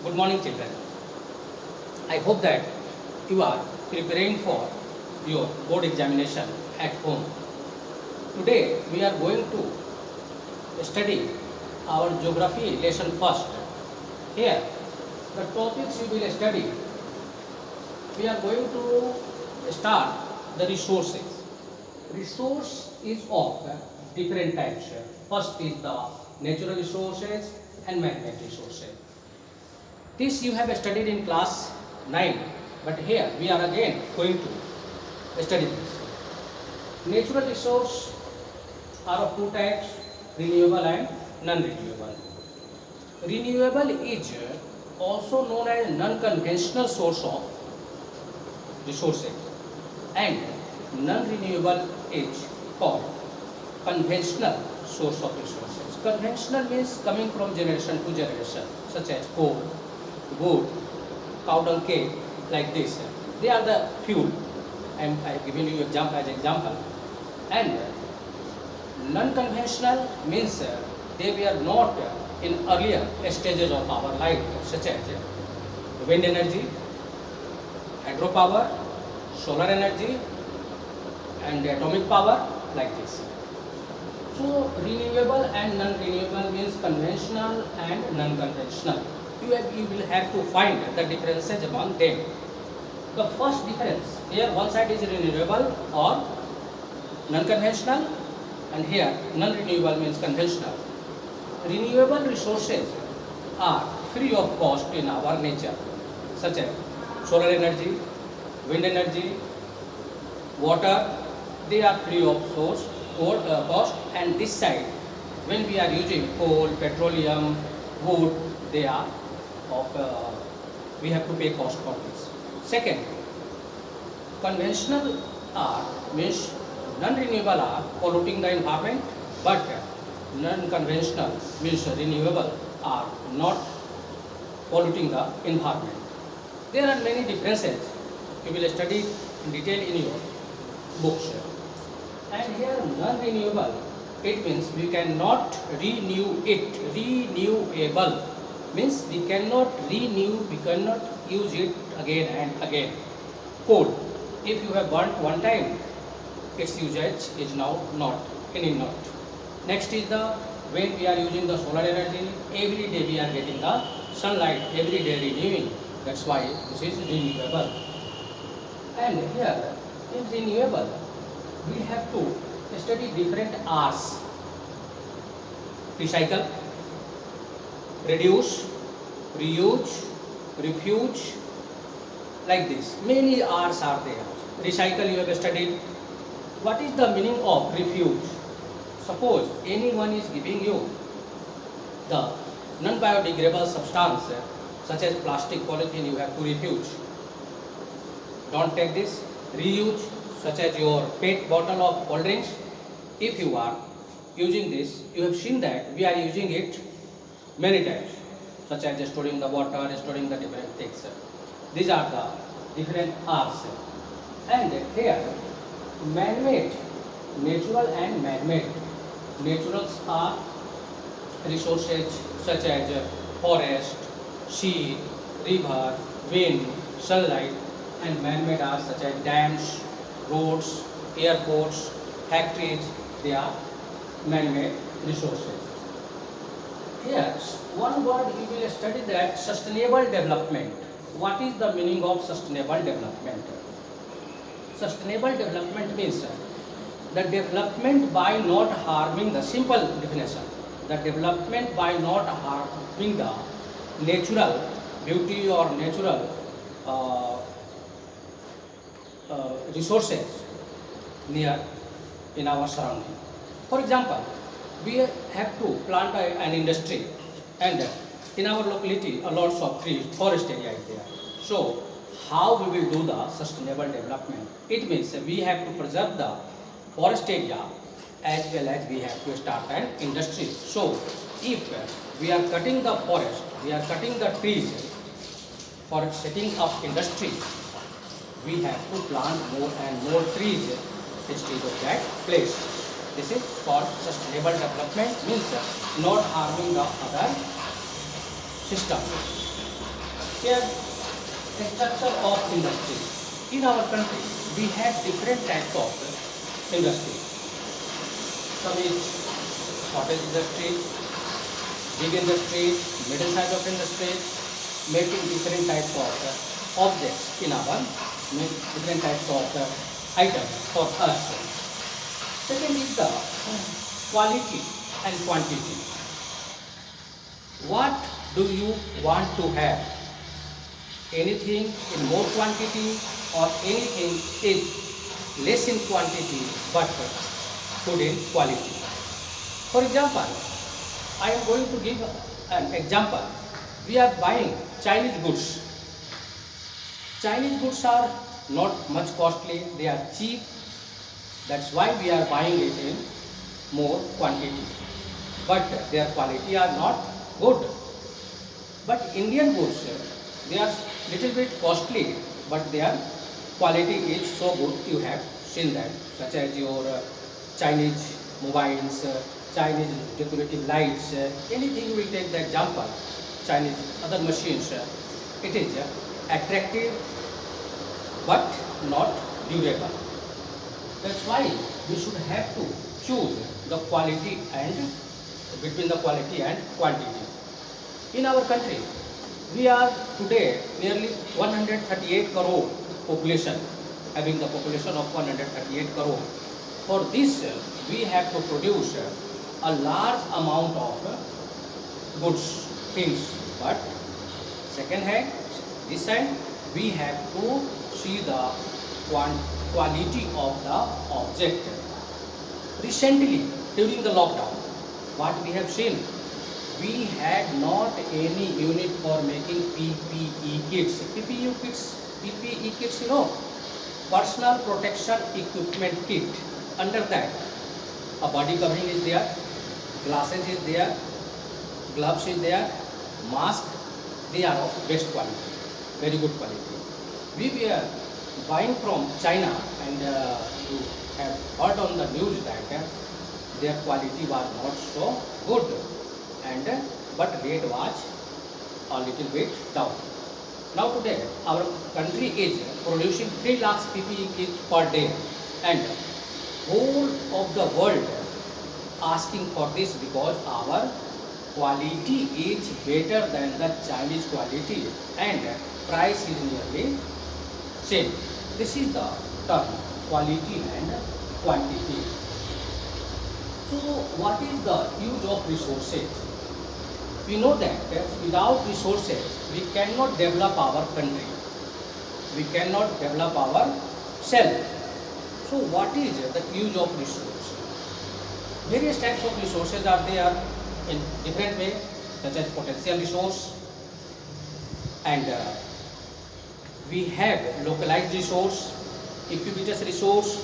Good morning, children. I hope that you are preparing for your board examination at home. Today we are going to study our geography lesson first. Here, the topics you will study. We are going to start the resources. Resource is of different types. First is the natural resources and man-made resources. This you have studied in class 9, but here we are again going to study this. Natural resource are of two types, renewable and non-renewable. Renewable is also known as non-conventional source of resources, and non-renewable is called conventional source of resources. Conventional means coming from generation to generation, such as coal, wood, cow dung cake, like this. They are the fuel. And I have given you example as example. And non-conventional means they were not in earlier stages of our life, such as wind energy, hydropower, solar energy, and atomic power, like this. So renewable and non-renewable means conventional and non-conventional. You will have to find the differences among them. The first difference, here one side is renewable or non-conventional, and here non-renewable means conventional. Renewable resources are free of cost in our nature, such as solar energy, wind energy, water. They are free of cost, and this side, when we are using coal, petroleum, wood, they are we have to pay cost for this. Second, conventional are means non-renewable are polluting the environment, but non-conventional means renewable are not polluting the environment. There are many differences. You will study in detail in your books. And here non-renewable, it means we cannot renew it. Renewable means we cannot renew, we cannot use it again and again. Coal, if you have burnt one time, its usage is now not anymore. Next is the, when we are using the solar energy, every day we are getting the sunlight, every day renewing. That's why this is renewable. And here in renewable, we have to study different R's. Recycle, reduce, reuse, refuge, like this. Many R's are there. Recycle you have studied. What is the meaning of refuge? Suppose anyone is giving you the non-biodegradable substance such as plastic, polythene, you have to refuge. Don't take this. Reuse, such as your PET bottle of cold drinks. If you are using this, you have seen that we are using it many times, such as storing the water, storing the different things. These are the different R's. And here, man-made, natural and man-made. Naturals are resources such as forest, sea, river, wind, sunlight, and man-made are such as dams, roads, airports, factories. They are man-made resources. Here, one word you will study, that sustainable development. What is the meaning of sustainable development? Sustainable development means the development by not harming, the simple definition, the development by not harming the natural beauty or natural resources near in our surrounding. For example, we have to plant an industry, and in our locality a lots of trees, forest area is there. So how we will do the sustainable development? It means we have to preserve the forest area as well as we have to start an industry. So if we are cutting the forest, we are cutting the trees for setting up industry, we have to plant more and more trees instead of that place. This is called sustainable development, means not harming the other system. Here, the structure of industry. In our country, we have different types of industry. Some is cottage industry, big industry, middle size of industry, making different types of objects in our different types of items for us. Second is the quality and quantity. What do you want to have? Anything in more quantity or anything in less in quantity but good in quality. For example, I am going to give an example. We are buying Chinese goods. Chinese goods are not much costly, they are cheap. That's why we are buying it in more quantity. But their quality are not good. But Indian goods, they are little bit costly, but their quality is so good. You have seen that, such as your Chinese mobiles, Chinese decorative lights, anything you will take the example, Chinese other machines, it is attractive but not durable. That's why we should have to choose the quality and between the quality and quantity. In our country, we are today nearly 138 crore population, having the population of 138 crore. For this, we have to produce a large amount of goods, things. But second hand, this side, we have to see the quality of the object. Recently, during the lockdown, what we have seen, we had not any unit for making PPE kits. PPE kits, you know, personal protection equipment kit. Under that, a body covering is there, glasses is there, gloves is there, mask. They are of best quality, very good quality. We were buying from China, and you have heard on the news that their quality was not so good, and but rate was a little bit down. Now today our country is producing 3 lakhs PPE kits per day, and whole of the world asking for this because our quality is better than the Chinese quality and price is nearly same. This is the term quality and quantity. So what is the use of resources? We know that without resources we cannot develop our country. We cannot develop ourselves. So what is the use of resources? Various types of resources are there in different way, such as potential resource, and we have localized resource, ubiquitous resource.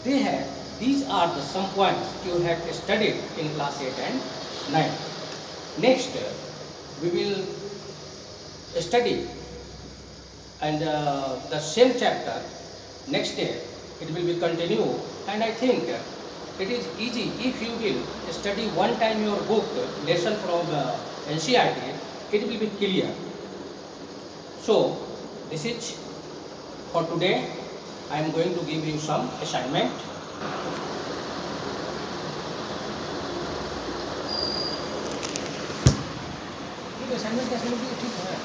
These are the some points you have studied in class 8 and 9. Next, we will study and the same chapter next day. It will be continued, and I think it is easy if you will study one time your book lesson from NCERT. It will be clear. So this is for today. I am going to give you some assignment. assignment ठीक है